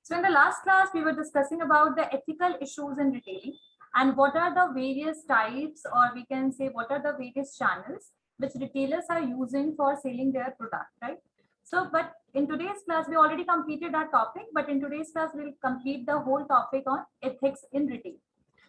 So in the last class, we were discussing about the ethical issues in retailing and what are the various types, or we can say what are the various channels which retailers are using for selling their product, right? So, but in today's class, we already completed our topic, but in today's class, we'll complete the whole topic on ethics in retail.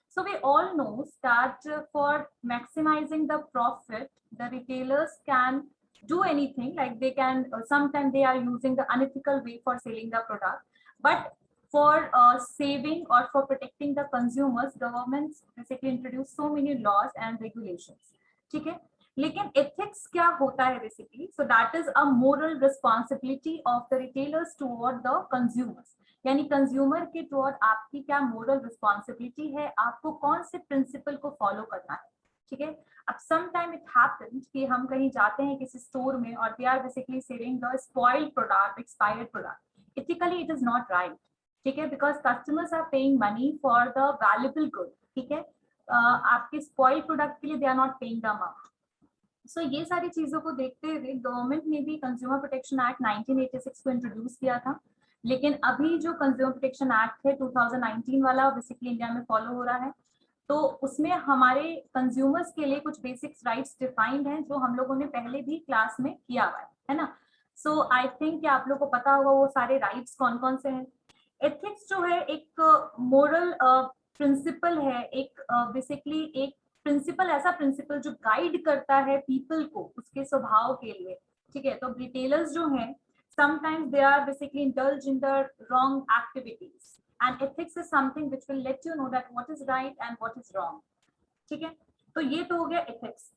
So we all know that for maximizing the profit, the retailers can do anything, like they can, sometimes they are using the unethical way for selling the product, but for saving or for protecting the consumers, governments basically introduce so many laws and regulations. ठीक है, लेकिन ethics क्या होता है basically? So that is a moral responsibility of the retailers toward the consumers. यानी consumer के toward आपकी क्या मोरल रिस्पॉन्सिबिलिटी है, आपको कौन से प्रिंसिपल को फॉलो करना है, ठीक है। अब सम टाइम इट हैपेंस कि हम कहीं जाते हैं किसी स्टोर में और they are basically selling the spoiled product, expired product. Ethically it is not right, ठीक है, because customers are paying money for the valuable good, ठीक है। आपके स्पॉइल्ड प्रोडक्ट के लिए they are not paying the amount. So ये सारी चीजों को देखते हुए गवर्नमेंट ने भी कंज्यूमर प्रोटेक्शन एक्ट 1986 को इंट्रोड्यूस किया था, लेकिन अभी जो कंज्यूमर प्रोटेक्शन एक्ट है 2019 वाला बेसिकली इंडिया में फॉलो हो रहा है, तो उसमें हमारे कंज्यूमर्स के लिए कुछ बेसिक्स राइट्स डिफाइंड हैं जो हम लोगों ने पहले भी क्लास में किया हुआ है ना। सो आई थिंक कि आप लोग को पता होगा वो सारे राइट्स कौन कौन से हैं। एथिक्स जो है एक मोरल प्रिंसिपल है, एक बेसिकली एक प्रिंसिपल, ऐसा प्रिंसिपल जो गाइड करता है पीपल को उसके स्वभाव के लिए, ठीक है। तो रिटेलर्स जो हैं sometimes they are basically indulge in the wrong activities and ethics is something which will let you know that what is right and what is wrong, ठीक है। तो ये तो हो गया ethics।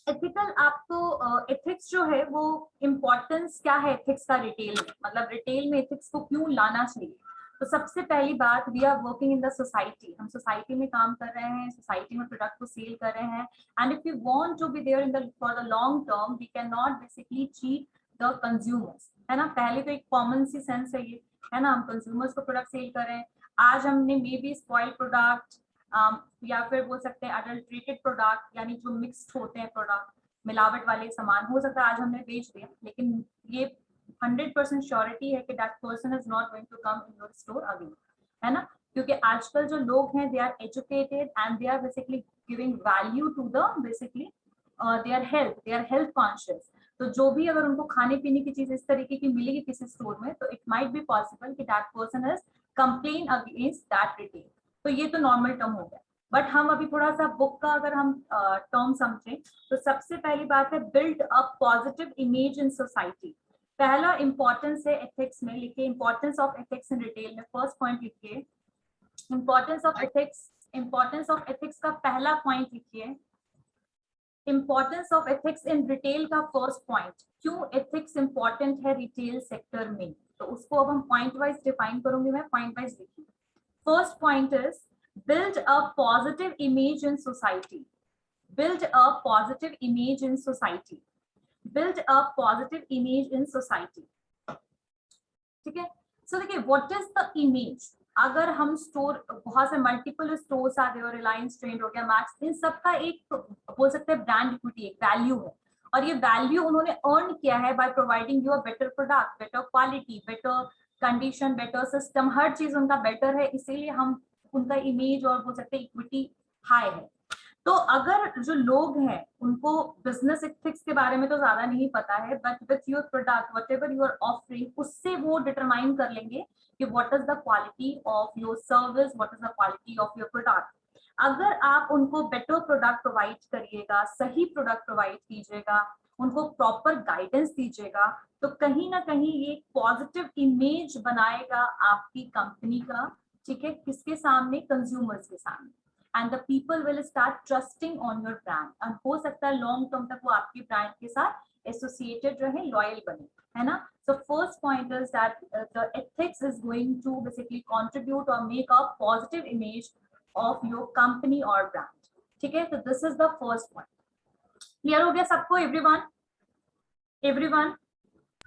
एथिकल आपको एथिक्स जो है वो इम्पोर्टेंस क्या है एथिक्स का रिटेल में, मतलब रिटेल में एथिक्स को क्यों लाना चाहिए। तो सबसे पहली बात, we are working in the society, हम सोसाइटी में काम कर रहे हैं, सोसाइटी में प्रोडक्ट को सेल कर रहे हैं, and if you want to be there in the for the long term we can not basically cheat the consumers, है ना। पहले तो एक कॉमन सी सेंस है ये, है ना, हम कंज्यूमर्स को प्रोडक्ट सेल कर रहे हैं। आज हमने मे बी स्पॉइल प्रोडक्ट या फिर बोल सकते हैं अडल्ट्रेटेड प्रोडक्ट, यानी जो मिक्स्ड होते हैं प्रोडक्ट, मिलावट वाले सामान हो सकता है आज हमने बेच दिया, लेकिन ये 100% श्योरिटी है कि that person is not going to come in your store again, है ना। क्योंकि आजकल जो लोग हैं they are educated and they are basically giving value to the basically they are health conscious. तो जो भी अगर उनको खाने पीने की चीज इस तरीके की मिलेगी किसी स्टोर में, तो इट माइट बी पॉसिबल कि that person is complain against that retail. तो ये तो नॉर्मल टर्म हो गया, बट हम अभी थोड़ा सा बुक का अगर हम टर्म समझें तो सबसे पहली बात है build a positive image in society. पहला इंपॉर्टेंस है एथिक्स में, लिखिए importance of ethics in retail में, फर्स्ट पॉइंट लिखिए importance of ethics. Importance of ethics का पहला पॉइंट लिखिए importance of ethics in retail का फर्स्ट पॉइंट। क्यों एथिक्स इंपॉर्टेंट है रिटेल सेक्टर में, तो उसको अब हम पॉइंट वाइज डिफाइन करूंगी, मैं पॉइंट वाइज लिखिए। First point is build a positive image in society, build a positive image in society, build a positive image in society, ठीक है। सो देखिए व्हाट इज द इमेज। अगर हम स्टोर, बहुत से मल्टीपल स्टोर्स आ गए और रिलायंस ट्रेंड हो गया, मैक्स, इन सबका एक बोल सकते हैं ब्रांड इक्विटी, एक वैल्यू है, और ये वैल्यू उन्होंने अर्न किया है by providing you a better product, better quality, better condition, better system, हर चीज उनका बेटर है, इसीलिए हम उनका इमेज और बोल सकते हैं इक्विटी हाई है। तो अगर जो लोग हैं उनको बिजनेस एथिक्स के बारे में तो ज्यादा नहीं पता है, but with your product whatever you are offering, उससे वो डिटरमाइन कर लेंगे कि what is the quality of your service, what is the quality of your product. अगर आप उनको बेटर प्रोडक्ट प्रोवाइड करिएगा, सही प्रोडक्ट प्रोवाइड कीजिएगा, उनको प्रॉपर गाइडेंस दीजिएगा, तो कहीं ना कहीं ये पॉजिटिव इमेज बनाएगा आपकी कंपनी का, ठीक है, किसके सामने, कंज्यूमर्स के सामने, and the people will start trusting on your brand, and हो सकता है लॉन्ग टर्म तक वो आपके ब्रांड के साथ एसोसिएटेड रहे, लॉयल बने, है ना। So first point is that the ethics is going to basically contribute और make a positive image of your company और ब्रांड, ठीक है। तो this is the first point. Clear हो गया सबको, everyone?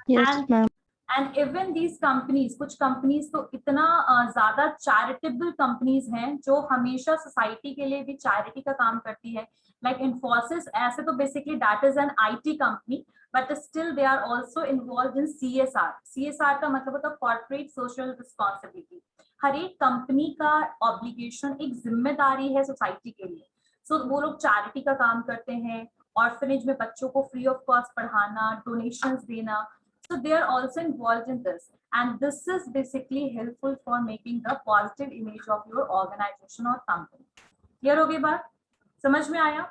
Yes, ma'am. And even these companies, कुछ companies तो इतना ज्यादा चैरिटेबल कंपनीज हैं जो हमेशा सोसाइटी के लिए भी चैरिटी का काम करती है, लाइक इन्फोसिस। ऐसे तो basically that is an IT company, but still they are also involved in CSR. CSR का मतलब होता है कॉर्पोरेट सोशल रिस्पॉन्सिबिलिटी। हर एक कंपनी का ऑब्लिगेशन, एक जिम्मेदारी है सोसाइटी के लिए। सो वो लोग चैरिटी का काम करते हैं, ऑर्फनेज में बच्चों को फ्री ऑफ कॉस्ट पढ़ाना, डोनेशंस देना। So they are also involved in this, and this is basically helpful for making the positive image of your organization or company. Clear हो गई बात? समझ में आया?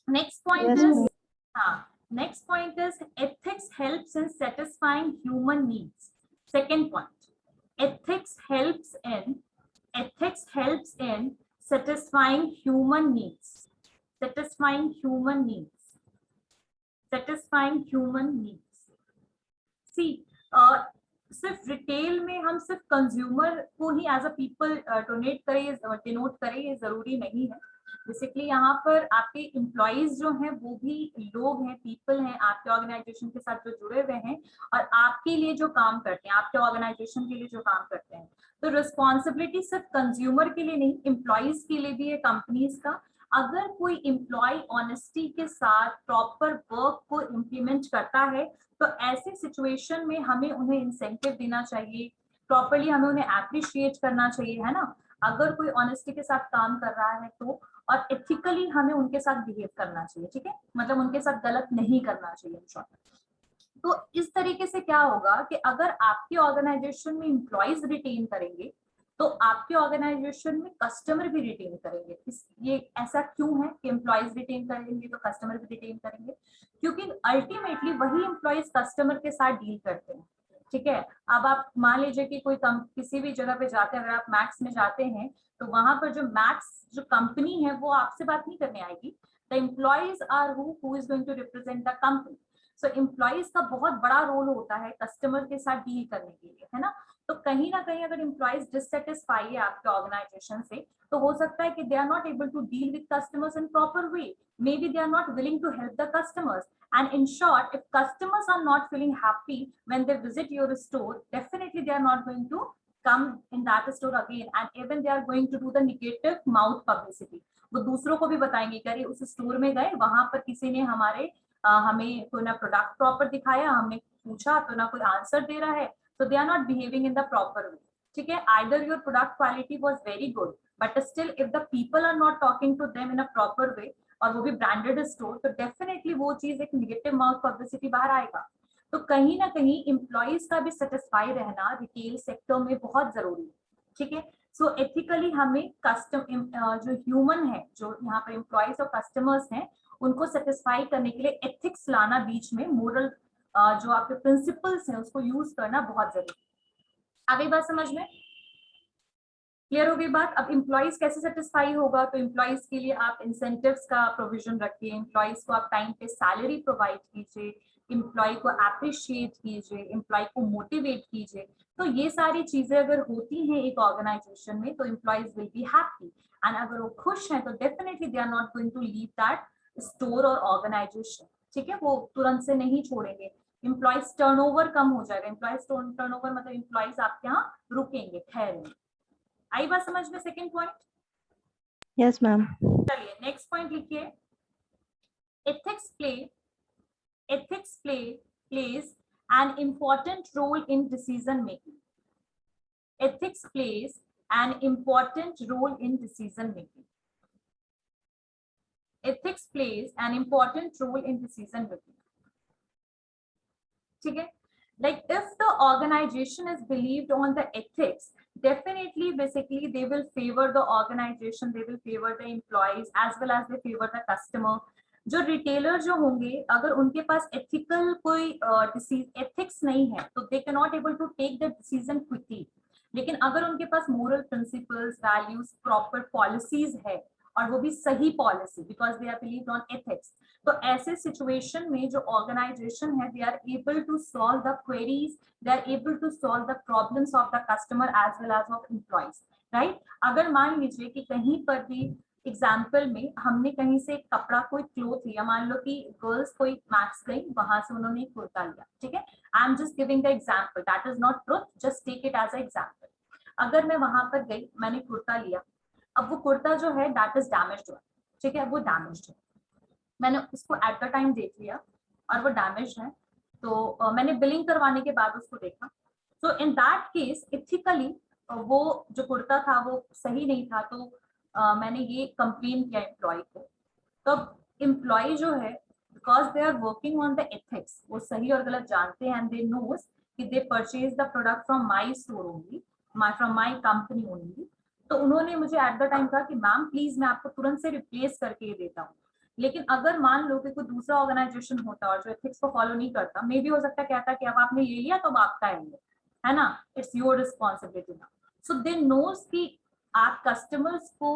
Next point Yes, is, ma'am. हाँ, next point is ethics helps in satisfying human needs. Second point, ethics helps in satisfying human needs. Satisfying human needs. Satisfying human needs. See, सिर्फ retail में हम सिर्फ कंज्यूमर को ही as a people denote करें ये जरूरी नहीं है। बेसिकली यहाँ पर आपके एम्प्लॉइज जो हैं वो भी लोग हैं, पीपल हैं, आपके ऑर्गेनाइजेशन के साथ जो जुड़े हुए हैं और आपके लिए जो काम करते हैं, आपके ऑर्गेनाइजेशन के लिए जो काम करते हैं। तो रिस्पॉन्सिबिलिटी सिर्फ कंज्यूमर के लिए नहीं, एम्प्लॉइज के लिए भी है, कंपनीज का। अगर कोई एम्प्लॉय ऑनेस्टी के साथ प्रॉपर वर्क को इम्प्लीमेंट करता है तो ऐसे सिचुएशन में हमें उन्हें इंसेंटिव देना चाहिए, प्रॉपर्ली हमें उन्हें अप्रिशिएट करना चाहिए, है ना। अगर कोई ऑनेस्टी के साथ काम कर रहा है तो, और एथिकली हमें उनके साथ बिहेव करना चाहिए, ठीक है, मतलब उनके साथ गलत नहीं करना चाहिए इन शॉर्ट। तो इस तरीके से क्या होगा कि अगर आपके ऑर्गेनाइजेशन में एम्प्लॉइज रिटेन करेंगे तो आपके ऑर्गेनाइजेशन में कस्टमर भी रिटेन करेंगे। ये ऐसा क्यों है कि एम्प्लॉइज रिटेन करेंगे तो कस्टमर भी रिटेन करेंगे? क्योंकि अल्टीमेटली वही एम्प्लॉइज कस्टमर के साथ डील करते हैं, ठीक है। अब आप मान लीजिए कि कोई किसी भी जगह पे जाते हैं, अगर आप मैक्स में जाते हैं तो वहां पर जो मैक्स जो कंपनी है वो आपसे बात नहीं करने आएगी। The employees are who is going to represent the company. So employees का बहुत बड़ा रोल होता है कस्टमर के साथ डील करने के लिए, है ना। तो कहीं ना कहीं अगर एम्प्लॉइज डिससेटिस्फाई है आपके ऑर्गेनाइजेशन से तो हो सकता है कि they are not able to deal with customers in proper way, maybe they are not willing to help the customers. And in short, if customers are not feeling happy when they visit your store, definitely they are not going to come in that store again, and even they are going to do the negative mouth publicity. वो दूसरों को भी बताएंगे कि अरे उस store में गए, वहां पर किसी ने हमें कोई ना प्रोडक्ट प्रॉपर दिखाया, हमने पूछा तो ना कोई आंसर दे रहा है, so they are not behaving in the proper way, ठीक है। Either your product quality was very good, but still if the people are not talking to them in a proper way, और वो भी branded store, तो definitely वो चीज एक negative mouth publicity बाहर आएगा। तो कहीं ना कहीं एम्प्लॉइज का भी सेटिस्फाई रहना रिटेल सेक्टर में बहुत जरूरी है, ठीक है। सो एथिकली हमें जो ह्यूमन है, जो यहाँ पर एम्प्लॉइज और कस्टमर्स हैं, उनको सेटिस्फाई करने के लिए एथिक्स लाना बीच में, मोरल जो आपके प्रिंसिपल्स हैं उसको यूज करना बहुत जरूरी है। आगे बात समझ में क्लियर हो गई बात? अब एम्प्लॉइज कैसे सेटिस्फाई होगा? तो एम्प्लॉइज के लिए आप इंसेंटिव्स का प्रोविजन रखिए, एम्प्लॉइज को आप टाइम पे सैलरी प्रोवाइड कीजिए, एम्प्लॉय को अप्रिशिएट कीजिए, एम्प्लॉय को मोटिवेट कीजिए। तो ये सारी चीजें अगर होती हैं एक ऑर्गेनाइजेशन में तो employees will be happy, and अगर वो खुश हैं तो definitely they are not going to leave that store और ऑर्गेनाइजेशन, ठीक है, वो तुरंत से नहीं छोड़ेंगे। एम्प्लॉइज टर्नओवर कम हो जाएगा। एम्प्लॉइज टर्नओवर मतलब एम्प्लॉइज आपके यहाँ रुकेंगे, ठहरेंगे। आई बात समझ में? Second point? Yes ma'am. चलिए नेक्स्ट पॉइंट लिखिए। ethics plays an important role in decision making. Ethics plays an important role in decision making. Ethics plays an important role in decision making. ठीक है? Like if the organization is believed on the ethics, definitely basically they will favor the organization, they will favor the employees as well as they favor the customer. जो retailer जो होंगे अगर उनके पास ethical कोई ethics नहीं है तो they can not able to take the decision quickly. लेकिन अगर उनके पास moral principles, values, proper policies है और वो भी सही policy, because they are believed on ethics, तो ऐसे सिचुएशन में जो ऑर्गेनाइजेशन है they are able to solve the queries, they are able to solve the problems of the customer as well as of employees, right. अगर मान लीजिए कि कहीं पर भी एग्जाम्पल में हमने कहीं से कपड़ा, कोई क्लोथ लिया, मान लो कि गर्ल्स कोई मैक्स गई, वहां से उन्होंने एक कुर्ता लिया, ठीक है। I am just giving the example, that is not truth, just take it as a example. अगर मैं वहां पर गई, मैंने कुर्ता लिया, अब वो कुर्ता जो है दैट इज डैमेज्ड हुआ, ठीक है, वो डैमेज्ड है, मैंने उसको एट द टाइम देख लिया, और वो डैमेज है, तो मैंने बिलिंग करवाने के बाद उसको देखा, तो इन दैट केस इथिकली वो जो कुर्ता था वो सही नहीं था, तो मैंने ये कंप्लेन किया एम्प्लॉय को। तो एम्प्लॉय जो है, because they are working on the ethics, वो सही और गलत जानते हैं, एंड दे नोज कि दे purchase the product from my store only, from my company only. तो उन्होंने मुझे एट द टाइम कहा कि मैम प्लीज मैं आपको तुरंत से रिप्लेस करके देता हूँ, लेकिन अगर मान लो कि कोई दूसरा ऑर्गेनाइजेशन होता और जो एथिक्स को फॉलो नहीं करता, मे भी हो सकता है कहता कि अब आपने ले लिया तो अब आपका है ना, इट्स योर रिस्पॉन्सिबिलिटी ना। सो दे नोज कि आप कस्टमर्स को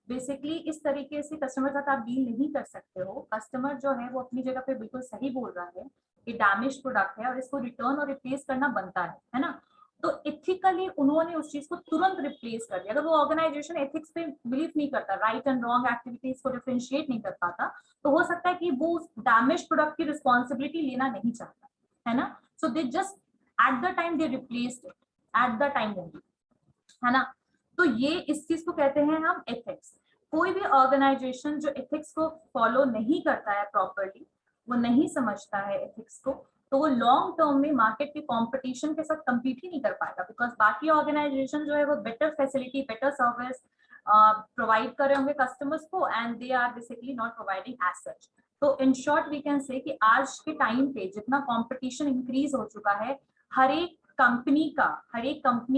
बेसिकली इस तरीके से कस्टमर के साथ आप डील नहीं कर सकते हो। कस्टमर जो है वो अपनी जगह पे बिल्कुल सही बोल रहा है, ये डैमेज प्रोडक्ट है और इसको रिटर्न और रिप्लेस करना बनता है ना। तो इथिकली उन्होंने उस चीज को तुरंत रिप्लेस कर दिया। अगर वो ऑर्गेनाइजेशन एथिक्स पे बिलीव नहीं करता, राइट एंड रॉन्ग एक्टिविटीज को डिफरेंशिएट नहीं कर पाता, तो हो सकता है कि वो डैमेज प्रोडक्ट की रिस्पॉन्सिबिलिटी लेना नहीं चाहता, है ना। So they just at the time they replaced it, at the time only, है ना। तो ये इस चीज को कहते हैं हम एथिक्स। कोई भी ऑर्गेनाइजेशन जो एथिक्स को फॉलो नहीं करता है प्रॉपरली, वो नहीं समझता है एथिक्स को, तो वो लॉन्ग टर्म में मार्केट के कंपटीशन के साथ compete ही नहीं कर पाएगा, बिकॉज बाकी ऑर्गेनाइजेशन जो है वो better facility, better service provide कर रहे होंगे कस्टमर्स को, and they are basically not providing as such. तो in short we can say कि आज के टाइम पे जितना कंपटीशन इंक्रीज हो चुका है, हर एक कंपनी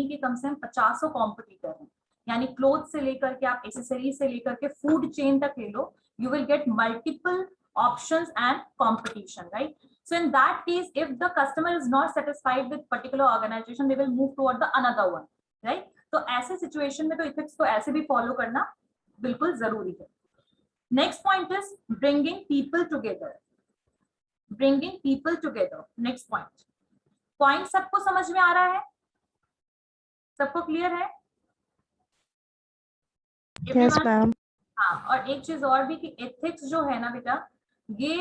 के कम से कम 50 कॉम्पिटिटर हैं, यानी क्लोथ से लेकर के आप एक्सेसरीज से लेकर के फूड चेन तक ले लो, you will get multiple options and competition, right? So in that case, if the customer is not satisfied with particular organization, they will move toward the another one, right? तो ऐसे situation में तो ethics को ऐसे भी follow करना बिल्कुल जरूरी है। Next point is bringing people together, bringing people together. Next point सबको समझ में आ रहा है, सबको क्लियर है? Yes, ma'am. हाँ, और एक चीज और भी कि एथिक्स जो है ना बेटा, ये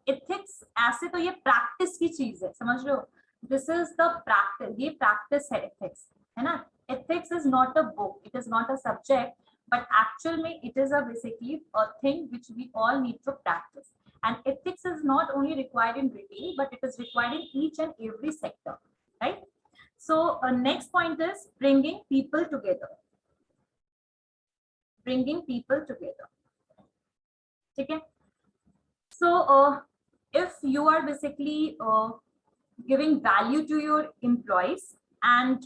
एथिक्स ऐसे तो ये प्रैक्टिस की चीज है, समझ लो, दिस इज द प्रैक्टिस, ये प्रैक्टिस है एथिक्स, है ना। Ethics is not a book, it is not a subject, but actual में it is a basically a thing which we all need to practice, and ethics is not only required in retail, but it is required in each and every sector, right. So next point is bringing people together, bringing people together, ठीक है। So if you are basically giving value to your employees, and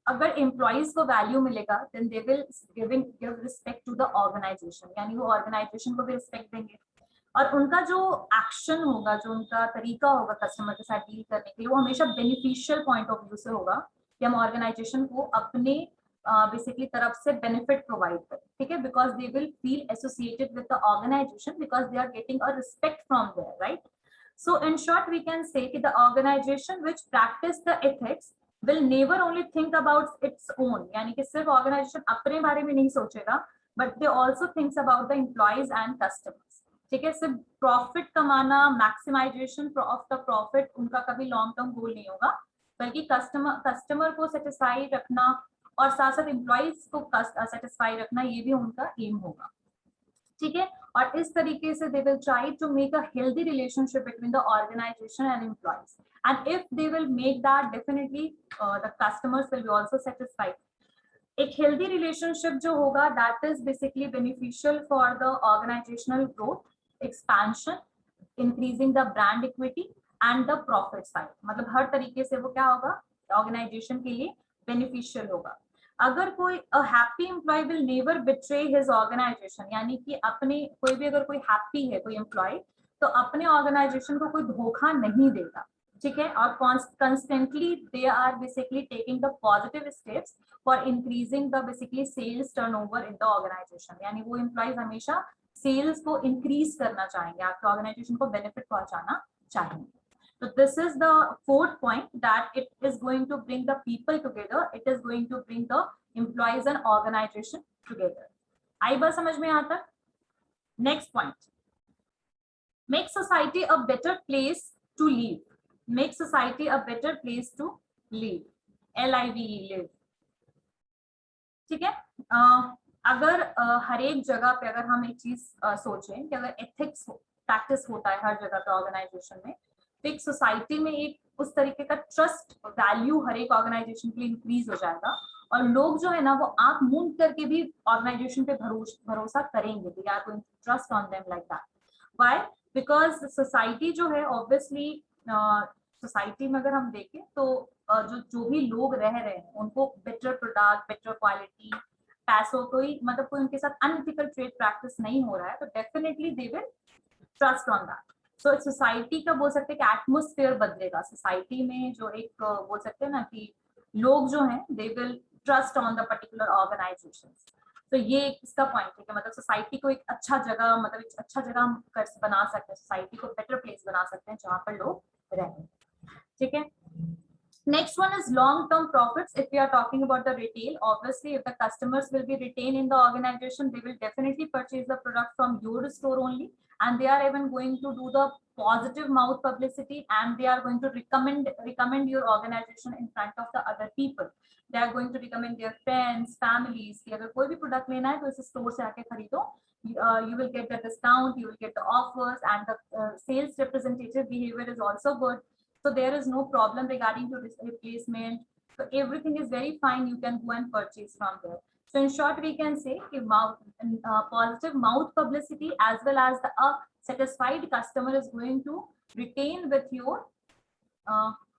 अगर employees को value मिलेगा, then they will give respect to the organization, यानी वो organization को भी respect देंगे, और उनका जो एक्शन होगा, जो उनका तरीका होगा कस्टमर के साथ डील करने के लिए, वो हमेशा बेनिफिशियल पॉइंट ऑफ व्यू से होगा कि हम ऑर्गेनाइजेशन को अपने बेसिकली तरफ से बेनिफिट प्रोवाइड करें, ठीक है, because they will feel associated with the organisation, because they are getting a respect from there, right. So in short, we can say that the organization which practice the ethics will never only think about its own, यानी कि सिर्फ organisation अपने बारे में नहीं सोचेगा, but they also thinks about the employees and customers, ठीक है। सिर्फ प्रॉफिट कमाना, मैक्सिमाइजेशन ऑफ द प्रॉफिट उनका कभी लॉन्ग टर्म गोल नहीं होगा, बल्कि कस्टमर को सेटिस्फाई रखना और साथ साथ एम्प्लॉइज को सेटिस्फाई रखना, ये भी उनका एम होगा, ठीक है। और इस तरीके से they will try to make a healthy relationship between the organisation and employees, and if they will make that, definitely the customers will be also satisfied. एक हेल्दी रिलेशनशिप जो होगा, that is basically beneficial for the organisational growth, expansion, increasing the brand equity and the profit side, मतलब हर तरीके से वो क्या होगा, ऑर्गेनाइजेशन के लिए बेनिफिशियल होगा। अगर कोई happy employee will never betray his organisation, यानी कि अपने कोई भी अगर कोई हैप्पी है कोई एम्प्लॉय, तो अपने ऑर्गेनाइजेशन को कोई धोखा नहीं देगा, ठीक है। और constantly they are basically taking the positive steps for increasing the basically sales turnover in the organization, यानी वो एम्प्लॉइज हमेशा सेल्स को इंक्रीज करना चाहेंगे, आपके ऑर्गेनाइजेशन को बेनिफिट पहुंचाना चाहेंगे। So this is the fourth point, that it is going to bring the people together, it is going to bring the employees and organization together. आई बात समझ में आता? Next point, make society a better place to live, make society a better place to live, LIVE, live, ठीक है। अगर हर एक जगह पे अगर हम एक चीज सोचें कि अगर एथिक्स हो, प्रैक्टिस होता है हर जगह पे ऑर्गेनाइजेशन में, तो एक सोसाइटी में एक उस तरीके का ट्रस्ट वैल्यू हर एक ऑर्गेनाइजेशन के लिए इंक्रीज हो जाएगा, और लोग जो है ना वो आंख मूंद करके भी ऑर्गेनाइजेशन पे भरोसा करेंगे, they are going to trust on them like that. Why? Because society जो है ऑब्वियसली, सोसाइटी में अगर हम देखें तो जो भी लोग रह रहे हैं उनको बेटर प्रोडक्ट, बेटर क्वालिटी, पैसों कोई मतलब कोई उनके साथ अनएथिकल ट्रेड प्रैक्टिस नहीं हो रहा है, तो definitely they will trust on that. So society का बोल सकते हैं कि एटमोस्फेयर बदलेगा सोसाइटी में, जो एक बोल सकते हैं ना कि लोग जो हैं they will trust on the particular organisation. तो ये इसका पॉइंट है कि मतलब सोसाइटी को एक अच्छा जगह, मतलब एक अच्छा जगह हम बना सकते हैं, सोसाइटी को बेटर प्लेस बना सकते हैं जहाँ पर लोग रहें। ठीक है, next one is long term profits. If we are talking about the retail, obviously if the customers will be retained in the organization, they will definitely purchase the product from your store only, and they are even going to do the positive mouth publicity, and they are going to recommend your organization in front of the other people. They are going to recommend their friends, families कि अगर कोई भी product लेना है तो इस store से आके खरीदो, you will get the discount, you will get the offers, and the sales representative behavior is also good. So there is no problem regarding to this replacement. So everything is very fine. You can go and purchase from there. So in short, we can say positive mouth publicity as well as the satisfied customer is going to retain with your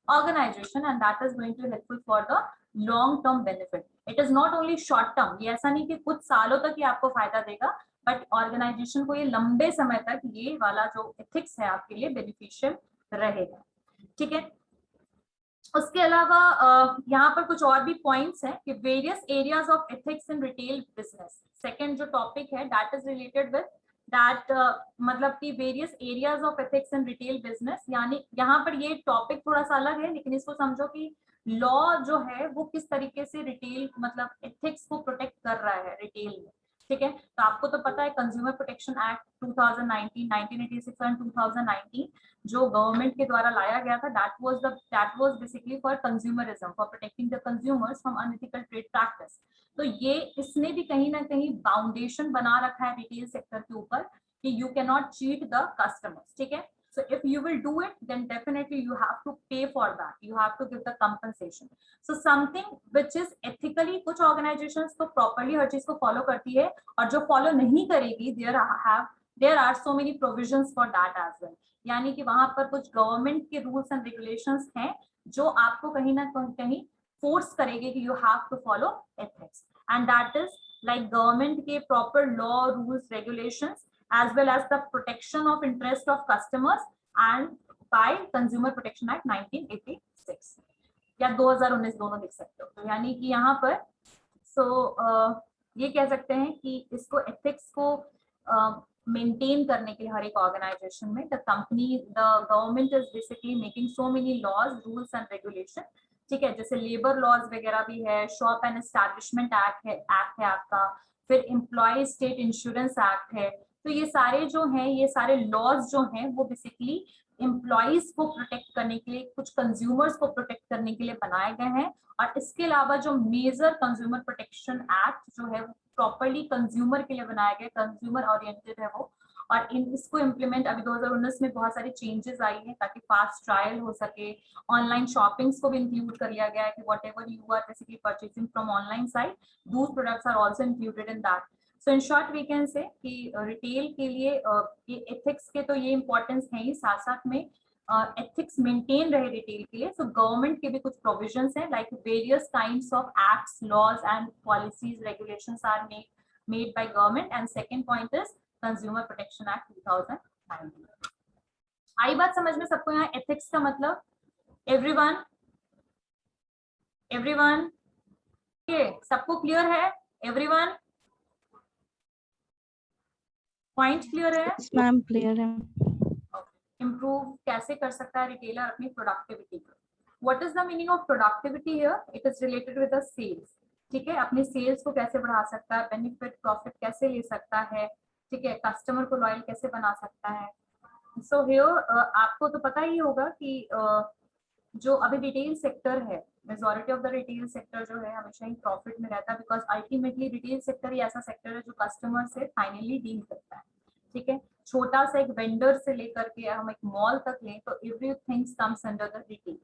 organization, and that is going to be helpful for the long term benefit. It is not only short term. ये ऐसा नहीं कि कुछ सालों तक ये आपको फायदा देगा, बट ऑर्गेनाइजेशन को ये लंबे समय तक ये वाला जो एथिक्स है आपके लिए बेनिफिशियल रहेगा। ठीक है, उसके अलावा यहाँ पर कुछ और भी पॉइंट्स हैं कि various areas of ethics in retail business. Second जो टॉपिक है that is related with that, मतलब कि various areas of ethics in retail business, यानी यहाँ पर ये टॉपिक थोड़ा सा अलग है, लेकिन इसको समझो कि लॉ जो है वो किस तरीके से रिटेल मतलब एथिक्स को प्रोटेक्ट कर रहा है रिटेल में। ठीक है, तो आपको तो पता है कंज्यूमर प्रोटेक्शन एक्ट 2019, 1986 एंड 2019 जो गवर्नमेंट के द्वारा लाया गया था, that was basically for consumerism, for protecting the consumers from unethical trade practice. तो ये इसने भी कहीं ना कहीं फाउंडेशन बना रखा है रिटेल सेक्टर के ऊपर कि you can not cheat the customers. ठीक है, so if you will do it then definitely you have to pay for that, you have to give the compensation. So something which is ethically, कुछ organizations तो properly हर चीज को follow करती है, और जो follow नहीं करेगी there are so many provisions for that as well, यानी कि वहां पर कुछ गवर्नमेंट के रूल्स एंड रेगुलेशंस हैं जो आपको कहीं ना कहीं फोर्स करेंगे कि you have to follow ethics, and that is like government के proper law, rules, regulations as well as the protection of interest of customers and by Consumer Protection Act 1986 या 2019 दोनों लिख सकते हो। तो यानी कि यहाँ पर ये कह सकते हैं कि इसको एथिक्स को मेंटेन करने के लिए हर एक ऑर्गेनाइजेशन में the government is basically making so many laws, rules and regulation. ठीक है, जैसे लेबर लॉज वगैरह भी है, शॉप एंड एस्टैब्लिशमेंट एक्ट है आपका, फिर एम्प्लॉय स्टेट इंश्योरेंस एक्ट है। तो ये सारे जो हैं, ये सारे लॉज जो हैं वो बेसिकली एम्प्लॉइज को प्रोटेक्ट करने के लिए, कुछ कंज्यूमर्स को प्रोटेक्ट करने के लिए बनाए गए हैं। और इसके अलावा जो मेजर कंज्यूमर प्रोटेक्शन एक्ट जो है वो प्रॉपर्ली कंज्यूमर के लिए बनाया गया, कंज्यूमर ओरिएंटेड है वो। और इसको इम्प्लीमेंट अभी 2019 में बहुत सारी चेंजेस आई हैं ताकि फास्ट ट्रायल हो सके। ऑनलाइन शॉपिंग्स को भी इंक्लूड कर लिया गया है कि whatever you are basically purchasing from online site, those products are also included in that. So in short we can say कि रिटेल के लिए ये एथिक्स के तो ये इंपॉर्टेंस है ही, साथ साथ में एथिक्स मेंटेन रहे रिटेल के लिए। सो गवर्नमेंट के भी कुछ प्रोविजंस हैं like various kinds of acts, laws and policies, regulations are made by government. And second point is consumer protection act 2019। आई बात समझ में सबको? यहाँ एथिक्स का मतलब एवरीवन सबको क्लियर है? एवरीवन पॉइंट क्लियर है? मैम क्लियर है। इम्प्रूव कैसे कर सकता है रिटेलर अपनी प्रोडक्टिविटी को? What is the meaning of productivity here? It is related with the sales. ठीक है, अपनी सेल्स को कैसे बढ़ा सकता है, बेनिफिट प्रॉफिट कैसे ले सकता है, ठीक है, कस्टमर को लॉयल कैसे बना सकता है। सो हियर आपको तो पता ही होगा कि जो अभी रिटेल सेक्टर है, majority of the retail sector जो है हमेशा ही प्रॉफिट में रहता है, बिकॉज अल्टीमेटली रिटेल सेक्टर ही ऐसा सेक्टर है जो कस्टमर से फाइनली डील करता है। ठीक है, छोटा सा एक वेंडर से लेकर के हम एक मॉल तक लें तो everything comes under the retail.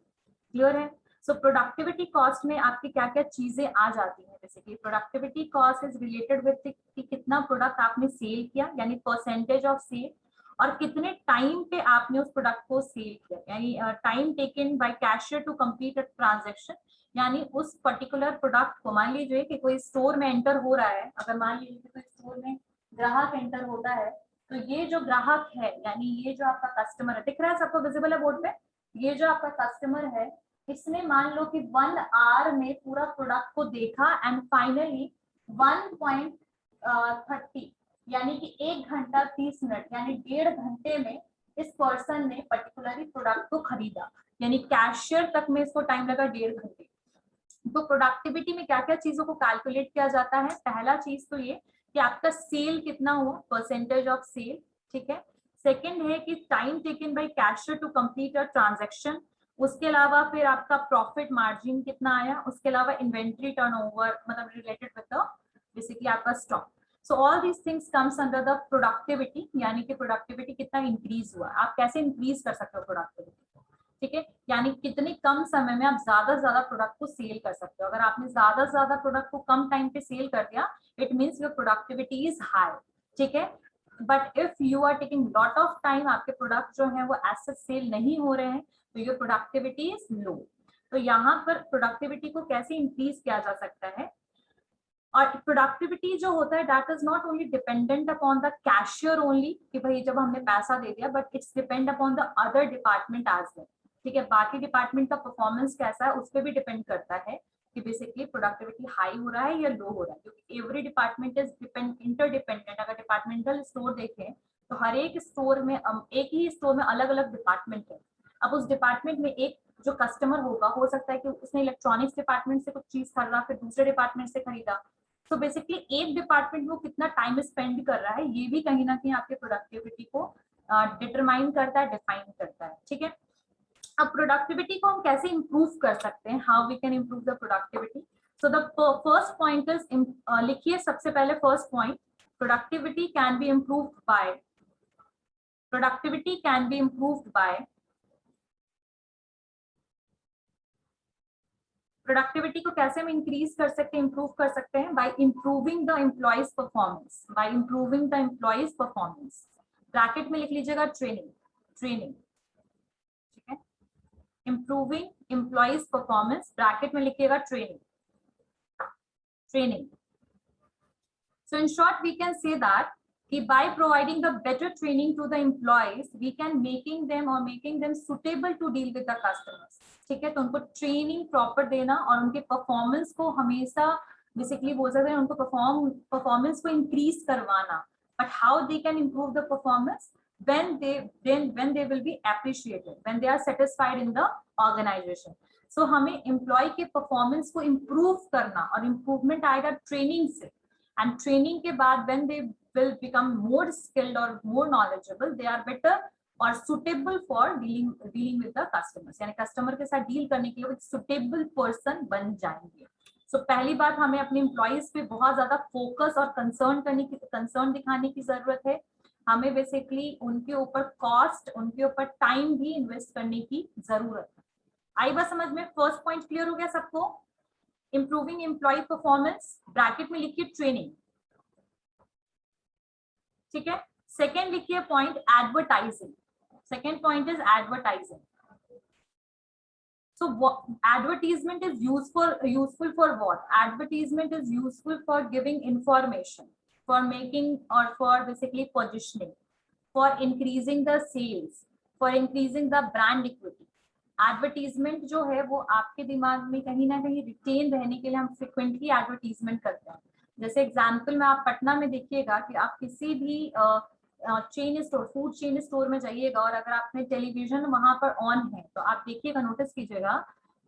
Clear है? सो प्रोडक्टिविटी कॉस्ट में आपकी क्या क्या चीजें आ जाती हैं। Basically productivity cost is related with कितना प्रोडक्ट आपने सेल किया, यानी परसेंटेज ऑफ सेल, और कितने टाइम पे आपने उस प्रोडक्ट को सेल किया, यानी time taken by cashier to complete a transaction, यानी उस पर्टिकुलर प्रोडक्ट को, मान लीजिए कि कोई स्टोर में एंटर हो रहा है, अगर मान लीजिए कि कोई स्टोर में ग्राहक एंटर होता है, तो ये जो ग्राहक है, यानी ये जो आपका कस्टमर है, दिख रहा है सबको, विजिबल है बोर्ड पे, ये जो आपका कस्टमर है, इसने मान लो कि 1 आवर में पूरा प्रोडक्ट को देखा एंड फाइनली 1.30 यानी कि 1 घंटा 30 मिनट यानी 1.5 घंटे में इस पर्सन ने पर्टिकुलरली प्रोडक्ट को खरीदा, यानी कैशियर तक में इसको टाइम लगा 1.5 घंटे। तो प्रोडक्टिविटी में क्या क्या चीजों को कैलकुलेट किया जाता है? पहला चीज तो ये कि आपका सेल कितना हुआ, परसेंटेज ऑफ सेल, ठीक है। सेकंड है कि time taken by cashier to complete a transaction, उसके अलावा फिर आपका प्रॉफिट मार्जिन कितना आया, उसके अलावा इन्वेंट्री टर्नओवर, मतलब रिलेटेड विद द बेसिकली आपका stock. So all these things comes under the productivity, यानी कि प्रोडक्टिविटी कितना इंक्रीज हुआ, आप कैसे इंक्रीज कर सकते हो प्रोडक्टिविटी, ठीक है, यानी कितने कम समय में आप ज्यादा से ज्यादा प्रोडक्ट को सेल कर सकते हो। अगर आपने ज्यादा से ज्यादा प्रोडक्ट को कम टाइम पे सेल कर दिया, it means your productivity is high, ठीक है। But if you are taking lot of time, आपके प्रोडक्ट जो है वो एज सच सेल नहीं हो रहे हैं, तो योर प्रोडक्टिविटी इज लो। तो यहाँ पर प्रोडक्टिविटी को कैसे इंक्रीज किया जा सकता है? और प्रोडक्टिविटी जो होता है that is not only dependent upon the cashier only, कि भाई जब हमने पैसा दे दिया, but it's depend upon the other department as well, ठीक है। बाकी डिपार्टमेंट का परफॉर्मेंस कैसा है उस पर भी डिपेंड करता है कि बेसिकली प्रोडक्टिविटी हाई हो रहा है या लो हो रहा है, क्योंकि एवरी डिपार्टमेंट इज इंटरडिपेंडेंट। अगर डिपार्टमेंटल स्टोर देखें तो हर एक स्टोर में एक ही स्टोर में अलग अलग डिपार्टमेंट है। अब उस डिपार्टमेंट में एक जो कस्टमर होगा, हो सकता है कि उसने इलेक्ट्रॉनिक्स डिपार्टमेंट से कुछ चीज खरीदा, फिर दूसरे डिपार्टमेंट से खरीदा, तो बेसिकली एक डिपार्टमेंट में कितना टाइम स्पेंड कर रहा है, ये भी कहीं ना कहीं आपके प्रोडक्टिविटी को डिटरमाइन करता है, डिफाइन करता है, ठीक है। अब प्रोडक्टिविटी को हम कैसे इंप्रूव कर सकते हैं, how we can improve the productivity? So the first point is, लिखिए सबसे पहले first point, productivity can be improved by, productivity can be improved by, productivity को कैसे हम इंक्रीज कर सकते हैं, इंप्रूव कर सकते हैं? By improving the employees performance, by improving the employees performance, bracket में लिख लीजिएगा ट्रेनिंग, ट्रेनिंग, ठीक है, इंप्रूविंग एम्प्लॉइज परफॉर्मेंस, ब्रैकेट में लिखिएगा training, training. So in short we can say that कि by providing the better training to the employees, we can making them suitable to deal with the customers, ठीक है। तो उनको training proper देना और उनके परफॉर्मेंस को हमेशा बेसिकली बोल सकते हैं, उनको परफॉर्मेंस को इंक्रीज करवाना। But how they can improve the performance? when they will be appreciated, when they are satisfied in the organization. So हमें एम्प्लॉय के परफॉर्मेंस को इम्प्रूव करना, और इम्प्रूवमेंट आएगा ट्रेनिंग से, and training के बाद when they will become more skilled or more knowledgeable, they are better or suitable for dealing with the customers, यानी कस्टमर के साथ डील करने के लिए वो सुटेबल पर्सन बन जाएंगे। सो पहली बात, हमें अपने एम्प्लॉइज पे बहुत ज्यादा फोकस और कंसर्न दिखाने की जरूरत है। हमें बेसिकली उनके ऊपर कॉस्ट, उनके ऊपर टाइम भी इन्वेस्ट करने की जरूरत है। आई बात समझ में? फर्स्ट पॉइंट क्लियर हो गया सबको? इंप्रूविंग एम्प्लॉय परफॉर्मेंस, ब्रैकेट में लिखिए ट्रेनिंग, ठीक है। सेकेंड लिखिए point advertising, second point is advertising. So advertisement is useful for what? Advertisement is useful for giving information, for making or for basically positioning, for increasing the sales, for increasing the brand equity. Advertisement जो है वो आपके दिमाग में कहीं ना कहीं retain रहने के लिए हम फ्रिक्वेंटली एडवर्टीजमेंट करते हैं। जैसे एग्जांपल में आप पटना में देखिएगा कि आप किसी भी chain store, food chain store में जाइएगा, और अगर आपने टेलीविजन वहां पर ऑन है तो आप देखिएगा, नोटिस कीजिएगा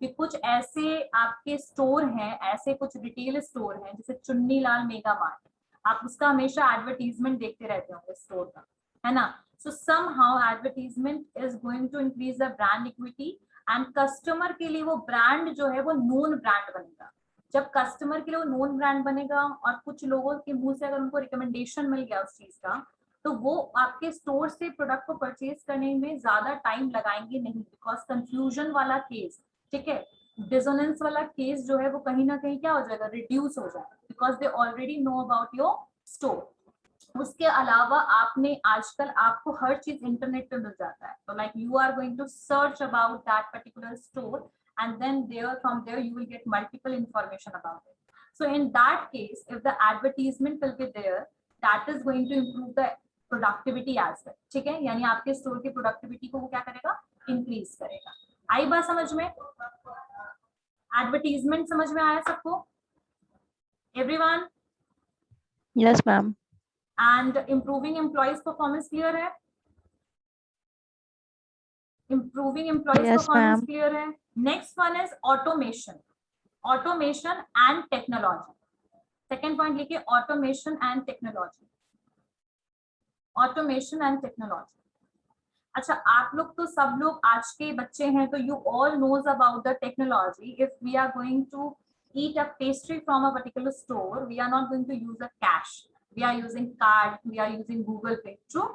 कि कुछ ऐसे आपके स्टोर हैं, ऐसे कुछ रिटेल स्टोर हैं, जैसे चुन्नी लाल मेगा मार्ट, आप उसका हमेशा एडवर्टीजमेंट देखते रहते होंगे स्टोर का, है ना। So somehow advertisement is going to increase the brand equity, and customer के लिए वो ब्रांड जो है वो नोन ब्रांड बनेगा। जब कस्टमर के लिए वो नोन ब्रांड बनेगा और कुछ लोगों के मुंह से अगर उनको रिकमेंडेशन मिल गया उस चीज का, तो वो आपके स्टोर से प्रोडक्ट को परचेज करने में ज्यादा टाइम लगाएंगे नहीं, बिकॉज कंफ्यूजन वाला केस, ठीक है, डिसोनेंस वाला केस जो है वो कहीं ना कहीं क्या हो जाएगा, रिड्यूस हो जाएगा, because they already know about your store. उसके अलावा आपने आजकल आपको हर चीज इंटरनेट पे मिल जाता है, तो like you are going to search about that particular store and then there from there you will get multiple information about it. So in that case, if the advertisement will be there, that is going to improve the productivity as well, ठीक है, यानी आपके store की productivity को वो क्या करेगा, increase करेगा। आई बात समझ में? एडवर्टीजमेंट समझ में आया सबको? Everyone? Yes, ma'am. And improving employees performance clear है? Improving employees Yes, performance ma'am. Clear है? Next one is automation, automation and technology. Second point लिखिए, automation and technology, automation and technology. अच्छा, आप लोग तो सब लोग आज के बच्चे हैं, तो you all knows about the technology. If we are going to eat a pastry from a particular store, we are not going to use a cash, we are using card, we are using Google Pay, true?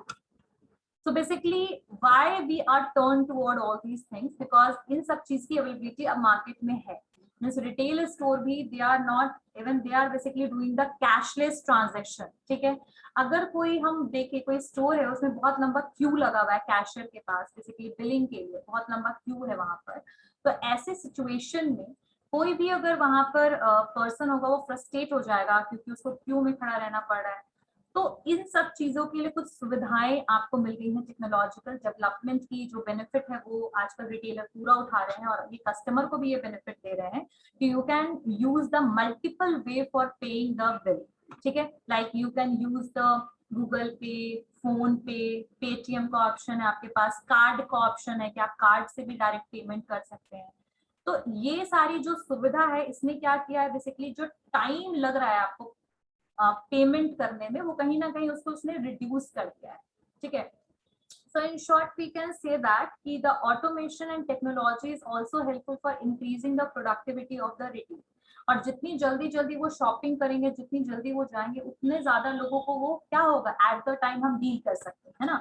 So basically why we are turned toward all these things, because इन सब चीज की availability अब market में है। Means retail store भी they are not even, they are basically doing the cashless transaction, ठीक है। अगर कोई हम देखे कोई स्टोर है उसमें बहुत लंबा क्यू लगा हुआ है कैशियर के पास, बेसिकली बिलिंग के लिए बहुत लंबा क्यू है वहां पर, तो ऐसे सिचुएशन में कोई भी अगर वहां पर पर्सन होगा वो फ्रस्ट्रेट हो जाएगा क्योंकि उसको क्यू में खड़ा रहना पड़ रहा है। तो इन सब चीजों के लिए कुछ सुविधाएं आपको मिल गई हैं, टेक्नोलॉजिकल डेवलपमेंट की जो बेनिफिट है वो आजकल रिटेलर पूरा उठा रहे हैं, और ये कस्टमर को भी ये बेनिफिट दे रहे हैं कि you can use the multiple way for paying the bill, ठीक है। Like you can use the Google पे, फोन पे, पेटीएम का ऑप्शन है आपके पास, कार्ड का ऑप्शन है कि आप कार्ड से भी डायरेक्ट पेमेंट कर सकते हैं। तो ये सारी जो सुविधा है इसने क्या किया है, बेसिकली जो टाइम लग रहा है आपको पेमेंट करने में, वो कहीं ना कहीं उसको उसने रिड्यूस कर दिया है, ठीक है। So in short, we can say that कि the automation and technology is also helpful for increasing the productivity of the retail. और जितनी जल्दी जल्दी वो शॉपिंग करेंगे, जितनी जल्दी वो जाएंगे, उतने ज्यादा लोगों को वो क्या होगा, एट द टाइम हम डील कर सकते हैं, है ना।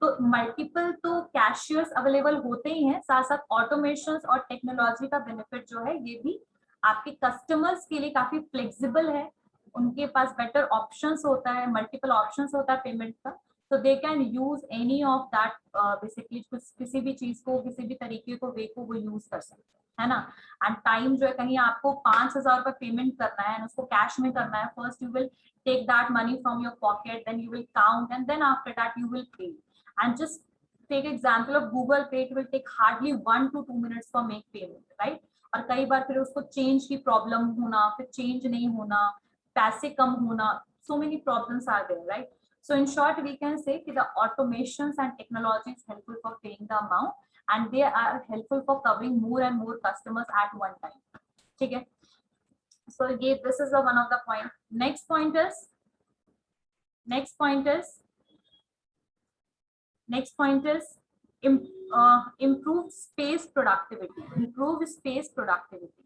तो मल्टीपल तो कैशियर्स अवेलेबल होते ही हैं, साथ साथ ऑटोमेशन और टेक्नोलॉजी का बेनिफिट जो है ये भी आपके कस्टमर्स के लिए काफी फ्लेक्सिबल है, उनके पास बेटर ऑप्शंस होता है, मल्टीपल ऑप्शंस होता है पेमेंट का, so they can use any of that basically किसी भी चीज को, किसी भी तरीके को, वे को वो यूज कर सकते हैं, है ना। एंड टाइम जो है, कहीं आपको 5,000 रुपए पेमेंट करना है, उसको कैश में करना है, first you will take that money from your pocket, then you will count, and then after that you will pay. And just take example of Google Pay, it will take hardly 1 to 2 minutes for make payment, right? और कई बार फिर उसको change की problem होना, फिर change नहीं होना, पैसे कम होना, so many problems are there, right? So in short, we can say that the automations and technology is helpful for paying the amount, and they are helpful for covering more and more customers at one time. Okay. So yeah, this is the one of the point. Next point is improved space productivity. Improve space productivity.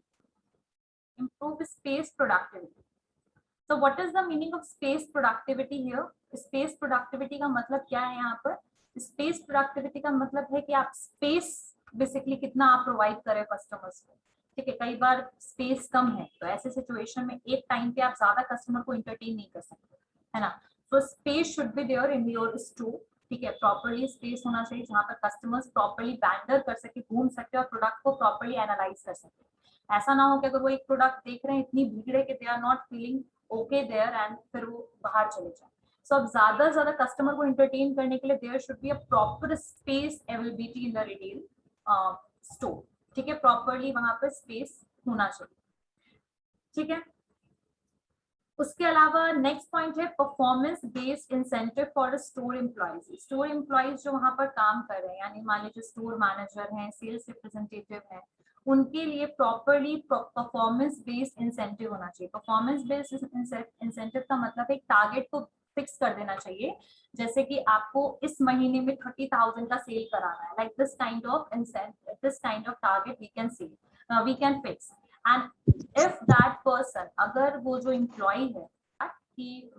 So what is the meaning of space productivity here? Space productivity का मतलब क्या है यहाँ पर? Space productivity का मतलब है कि आप space बेसिकली कितना आप प्रोवाइड करें कस्टमर्स को, ठीक है। कई बार स्पेस कम है, तो ऐसे सिचुएशन में एक टाइम पे आप ज्यादा कस्टमर को एंटरटेन नहीं कर सकते, है ना। तो space should be there in your store, ठीक है। प्रॉपर्ली स्पेस होना चाहिए जहाँ पर कस्टमर्स प्रॉपर्ली वैंडर कर सके, घूम सकते और प्रोडक्ट को प्रॉपर्ली एनालाइज कर सके। ऐसा ना हो कि अगर वो एक प्रोडक्ट देख रहे हैं, इतनी भीड़ है कि they are not feeling okay there, and फिर वो बाहर चले जाए। सो अब ज्यादा से ज्यादा कस्टमर को एंटरटेन करने के लिए there should be a proper space availability in the retail store, ठीक है। प्रॉपर्ली वहां पर स्पेस होना चाहिए, ठीक है। उसके अलावा नेक्स्ट पॉइंट है performance based incentive for store employees. Store employees जो वहां पर काम कर रहे हैं, यानी मान लीजिए स्टोर मैनेजर हैं, सेल्स रिप्रेजेंटेटिव हैं, उनके लिए प्रॉपर्ली परफॉर्मेंस बेस्ड इंसेंटिव होना चाहिए। परफॉर्मेंस बेस्ड इंसेंटिव का मतलब एक टारगेट को फिक्स कर देना चाहिए, जैसे कि आपको इस महीने में 30,000 का सेल कराना है, like this kind of incentive, this kind of target we can fix. And if that person, अगर वो जो एम्प्लॉय है,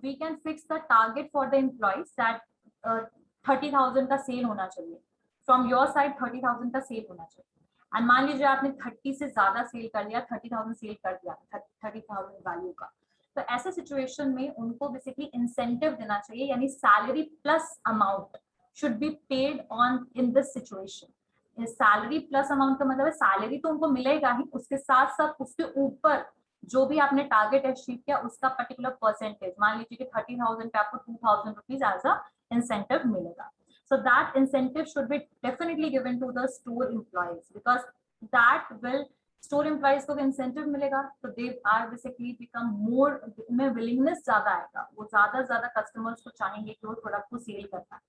we can fix the target for the employees that 30,000 का सेल होना चाहिए, फ्रॉम योर साइड 30,000 का सेल होना चाहिए, एंड मान लीजिए आपने 30 से ज्यादा सेल कर लिया, 30,000 सेल कर दिया 30,000 वैल्यू का, तो ऐसे सिचुएशन में उनको बेसिकली इंसेंटिव देना चाहिए, यानी salary plus amount should be paid on in this situation. Salary plus amount का मतलब है सैलरी तो उनको मिलेगा ही, उसके साथ साथ उसके ऊपर जो भी आपने टारगेट अचीव किया उसका पर्टिकुलर परसेंटेज, मान लीजिए कि 30,000 पे आपको 2,000 रुपीज एज अ इंसेंटिव मिलेगा। So that incentive should be definitely given to the store employees, because that will, store employees को incentive मिलेगा तो they are basically become more, में willingness ज्यादा आएगा, वो ज्यादा कस्टमर्स को चाहेंगे कि वो प्रोडक्ट को सेल करना है,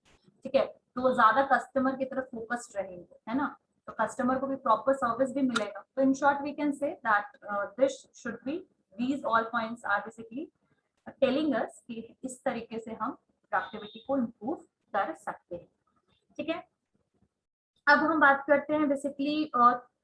ठीक है, तो वो ज्यादा कस्टमर की तरफ फोकस्ड रहेंगे, है ना, तो कस्टमर को भी प्रॉपर सर्विस भी मिलेगा। तो in short we can say that this should be, these all points are basically telling us कि इस तरीके से हम प्रोडक्टिविटी को इम्प्रूव कर सकते हैं, ठीक है। अब हम बात करते हैं basically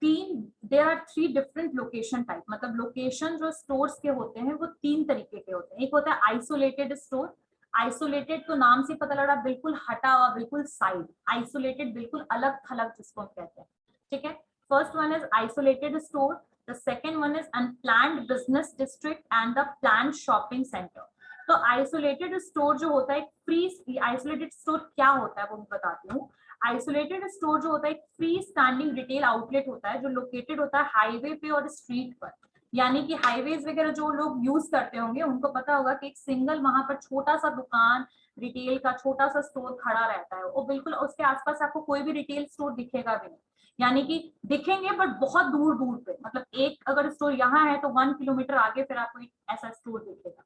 there are 3 different location type, मतलब लोकेशन जो स्टोर्स के होते हैं वो 3 तरीके के होते हैं। एक होता है आइसोलेटेड स्टोर, आइसोलेटेड तो नाम से पता लग रहा बिल्कुल हटा हुआ, बिल्कुल साइड, आइसोलेटेड बिल्कुल अलग थलग जिसको हम कहते हैं, ठीक है। First one is isolated store, the second one is unplanned business district and the planned shopping centre. तो आइसोलेटेड स्टोर जो होता है, फ्री, आइसोलेटेड स्टोर क्या होता है वो मैं बताती हूँ। आइसोलेटेड स्टोर जो होता है एक फ्री स्टैंडिंग रिटेल आउटलेट होता है जो लोकेटेड होता है हाईवे पे और स्ट्रीट पर, यानी कि हाईवेज वगैरह जो लोग यूज करते होंगे उनको पता होगा कि एक सिंगल वहां पर छोटा सा दुकान रिटेल का छोटा सा स्टोर खड़ा रहता है, वो बिल्कुल उसके आसपास आपको कोई भी रिटेल स्टोर दिखेगा भी नहीं, यानी कि दिखेंगे बट बहुत दूर दूर पे, मतलब एक अगर स्टोर यहाँ है तो 1 किलोमीटर आगे फिर आपको एक ऐसा स्टोर दिखेगा।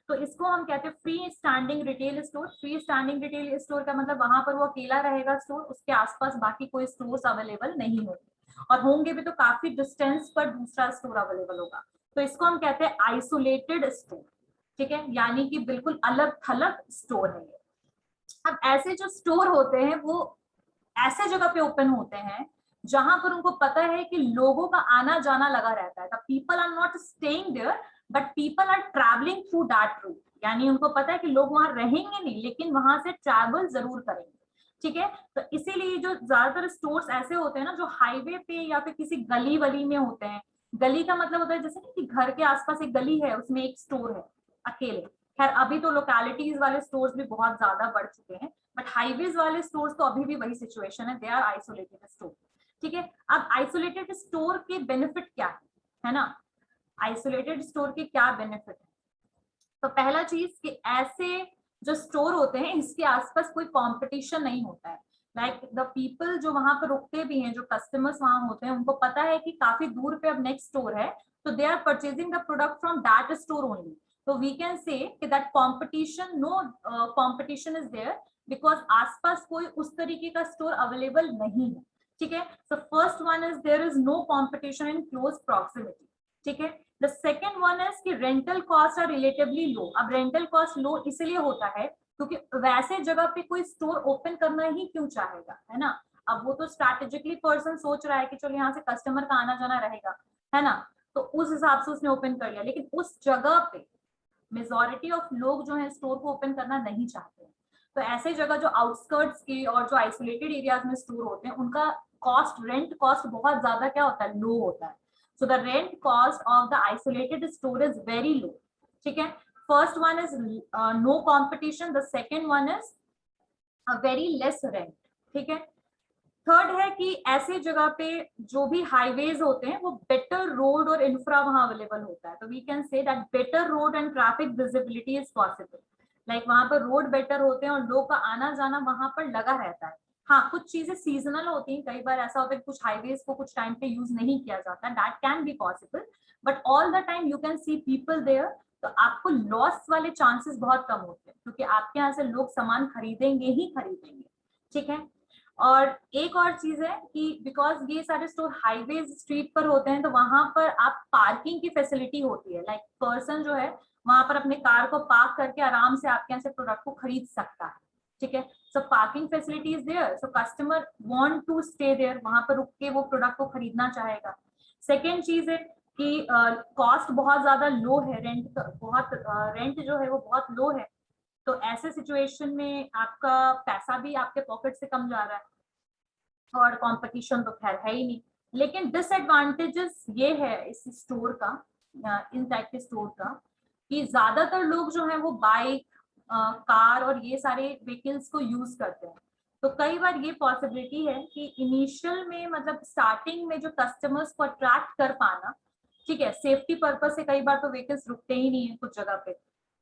तो इसको हम कहते हैं free standing retail store. Free standing retail store का मतलब वहां पर वो अकेला रहेगा स्टोर, उसके आसपास बाकी कोई स्टोर्स अवेलेबल नहीं होंगे, और होंगे भी तो काफी डिस्टेंस पर दूसरा स्टोर अवेलेबल होगा, तो इसको हम कहते हैं आइसोलेटेड स्टोर, ठीक है, यानी कि बिल्कुल अलग थलग स्टोर है ये। अब ऐसे जो स्टोर होते हैं वो ऐसे जगह पे ओपन होते हैं जहां पर उनको पता है कि लोगों का आना जाना लगा रहता है, people are not staying there but people are travelling through that route, यानी उनको पता है कि लोग वहां रहेंगे नहीं लेकिन वहां से ट्रैवल जरूर करेंगे, ठीक है। तो इसीलिए जो ज्यादातर स्टोर्स ऐसे होते हैं ना जो हाईवे पे या फिर किसी गली वली में होते हैं, गली का मतलब होता है जैसे कि घर के आसपास एक गली है उसमें एक स्टोर है अकेले, खैर अभी तो लोकेलिटीज वाले स्टोर्स भी बहुत ज्यादा बढ़ चुके हैं, बट हाईवेज वाले स्टोर्स तो अभी भी वही सिचुएशन है, दे आर आइसोलेटेड स्टोर, ठीक है। अब आइसोलेटेड स्टोर के बेनिफिट क्या है ना, आइसोलेटेड स्टोर के क्या बेनिफिट है। तो पहला चीज कि ऐसे जो स्टोर होते हैं इसके आसपास कोई कंपटीशन नहीं होता है, लाइक द पीपल जो वहां पर रुकते भी हैं, जो कस्टमर्स वहां होते हैं उनको पता है कि काफी दूर पे अब नेक्स्ट स्टोर है, तो they are purchasing the product from that store only, तो we can say that competition, no competition is there because आसपास कोई उस तरीके का स्टोर अवेलेबल नहीं है, ठीक है। So first one is there is no competition in close proximity, ठीक है। द सेकेंड वन इज कि rental cost are relatively low. अब रेंटल कॉस्ट लो इसलिए होता है क्योंकि वैसे जगह पे कोई स्टोर ओपन करना ही क्यों चाहेगा, है ना, अब वो तो स्ट्रैटेजिकली पर्सन सोच रहा है कि चलो यहाँ से कस्टमर का आना जाना रहेगा, है ना, तो उस हिसाब से उसने ओपन कर लिया, लेकिन उस जगह पे मेजॉरिटी ऑफ लोग जो है स्टोर को ओपन करना नहीं चाहते हैं, तो ऐसे जगह जो आउटस्कर्ट्स की और जो आइसोलेटेड एरियाज में स्टोर होते हैं उनका कॉस्ट, रेंट कॉस्ट बहुत ज्यादा क्या होता है, लो होता है। So the rent cost of the isolated store is very low. ठीक है, first one is no competition, the second one is a very less rent, ठीक है। थर्ड है कि ऐसे जगह पे जो भी हाईवेज होते हैं वो बेटर रोड और इंफ्रा वहां अवेलेबल होता है, तो we can say that better road and traffic visibility is possible, like वहां पर रोड बेटर होते हैं और लोग का आना जाना वहां पर लगा रहता है। हाँ, कुछ चीजें सीजनल होती हैं, कई बार ऐसा होता है कि कुछ हाईवेज को कुछ टाइम पे यूज नहीं किया जाता, that can be possible, but all the time you can see people there, तो आपको लॉस वाले चांसेस बहुत कम होते हैं क्योंकि आपके यहाँ से लोग सामान खरीदेंगे ही खरीदेंगे, ठीक है। और एक और चीज है कि बिकॉज ये सारे स्टोर हाईवेज स्ट्रीट पर होते हैं तो वहां पर आप पार्किंग की फैसिलिटी होती है, लाइक पर्सन जो है वहां पर अपने कार को पार्क करके आराम से आपके यहाँ से प्रोडक्ट को खरीद सकता है, ठीक है। So parking facility is there, so customer want to stay there, वहां पर रुक के वो प्रोडक्ट को खरीदना चाहेगा। सेकेंड चीज है कि कॉस्ट बहुत ज्यादा लो है, रेंट जो है वो बहुत लो है, तो ऐसे सिचुएशन में आपका पैसा भी आपके पॉकेट से कम जा रहा है और कंपटीशन तो खैर है ही नहीं। लेकिन डिसएडवांटेजेस ये है इस स्टोर का, इन टाइप के स्टोर का, कि ज्यादातर लोग जो है वो बाइक, कार और ये सारे व्हीकल्स को यूज करते हैं। तो कई बार ये पॉसिबिलिटी है कि इनिशियल में, मतलब स्टार्टिंग में जो कस्टमर्स को अट्रैक्ट कर पाना, ठीक है, सेफ्टी पर्पज से कई बार तो व्हीकल्स रुकते ही नहीं है कुछ जगह पे,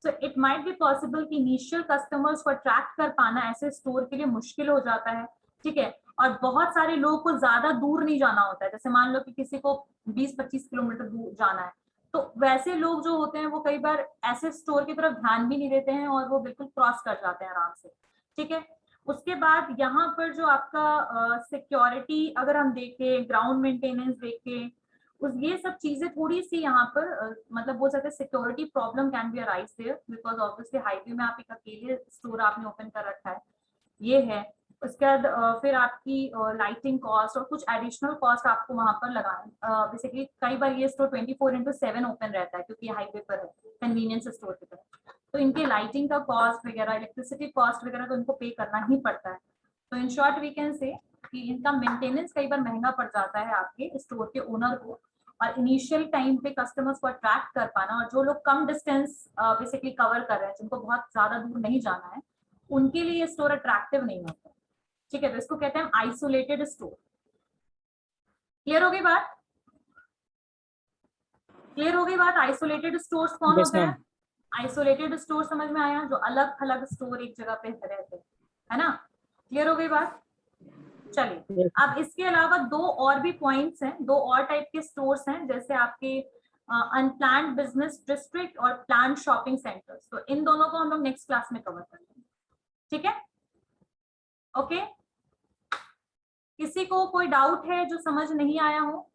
so it might be possible कि इनिशियल कस्टमर्स को अट्रैक्ट कर पाना ऐसे स्टोर के लिए मुश्किल हो जाता है, ठीक है। और बहुत सारे लोगों को ज्यादा दूर नहीं जाना होता है, जैसे मान लो कि किसी को 20-25 किलोमीटर दूर जाना है, तो वैसे लोग जो होते हैं वो कई बार ऐसे स्टोर की तरफ ध्यान भी नहीं देते हैं और वो बिल्कुल क्रॉस कर जाते हैं आराम से, ठीक है। उसके बाद यहाँ पर जो आपका सिक्योरिटी अगर हम देखें, ग्राउंड मेंटेनेंस देखें, उस ये सब चीजें थोड़ी सी यहाँ पर मतलब बोल सकते हैं security problem can be arise there, because obviously highway में आप एक अकेले स्टोर आपने ओपन कर रखा है, ये है। उसके बाद फिर आपकी लाइटिंग कॉस्ट और कुछ एडिशनल कॉस्ट आपको वहां पर लगाए। बेसिकली कई बार ये स्टोर 24/7 ओपन रहता है क्योंकि हाईवे पर है, कन्वीनियंस स्टोर की तरह, तो इनके लाइटिंग का कॉस्ट वगैरह, इलेक्ट्रिसिटी कॉस्ट वगैरह तो इनको पे करना ही पड़ता है। तो in short we can say कि इनका मेंटेनेंस कई बार महंगा पड़ जाता है आपके स्टोर के ओनर को, और इनिशियल टाइम पे कस्टमर्स को अट्रैक्ट कर पाना, और जो लोग कम डिस्टेंस बेसिकली कवर कर रहे हैं, जिनको बहुत ज्यादा दूर नहीं जाना है, उनके लिए ये स्टोर अट्रैक्टिव नहीं होता, ठीक है। तो इसको कहते हैं आइसोलेटेड स्टोर। क्लियर हो गई बात? क्लियर हो गई बात? आइसोलेटेड स्टोर्स कौन Yes, होते हैं? ma'am. आइसोलेटेड स्टोर समझ में आया, जो अलग अलग स्टोर एक जगह पे रहते हैं, है ना? क्लियर हो गई बात? चलिए, Yes. अब इसके अलावा दो और भी पॉइंट्स हैं, दो और टाइप के स्टोर्स हैं, जैसे आपके अनप्लान्ड बिजनेस डिस्ट्रिक्ट और प्लान्ड शॉपिंग सेंटर्स। तो इन दोनों को हम लोग नेक्स्ट क्लास में कवर करेंगे, ठीक है? ओके, किसी को कोई डाउट है जो समझ नहीं आया हो?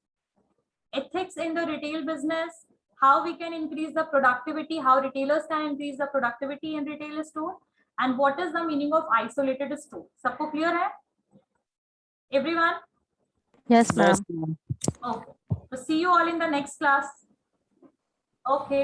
Ethics in the retail business, how we can increase the productivity, how retailers can increase the productivity in retail store, and what is the meaning of isolated store? सबको clear है? Everyone? Yes, ma'am. Yes, ma'am. Okay. So see you all in the next class. Okay.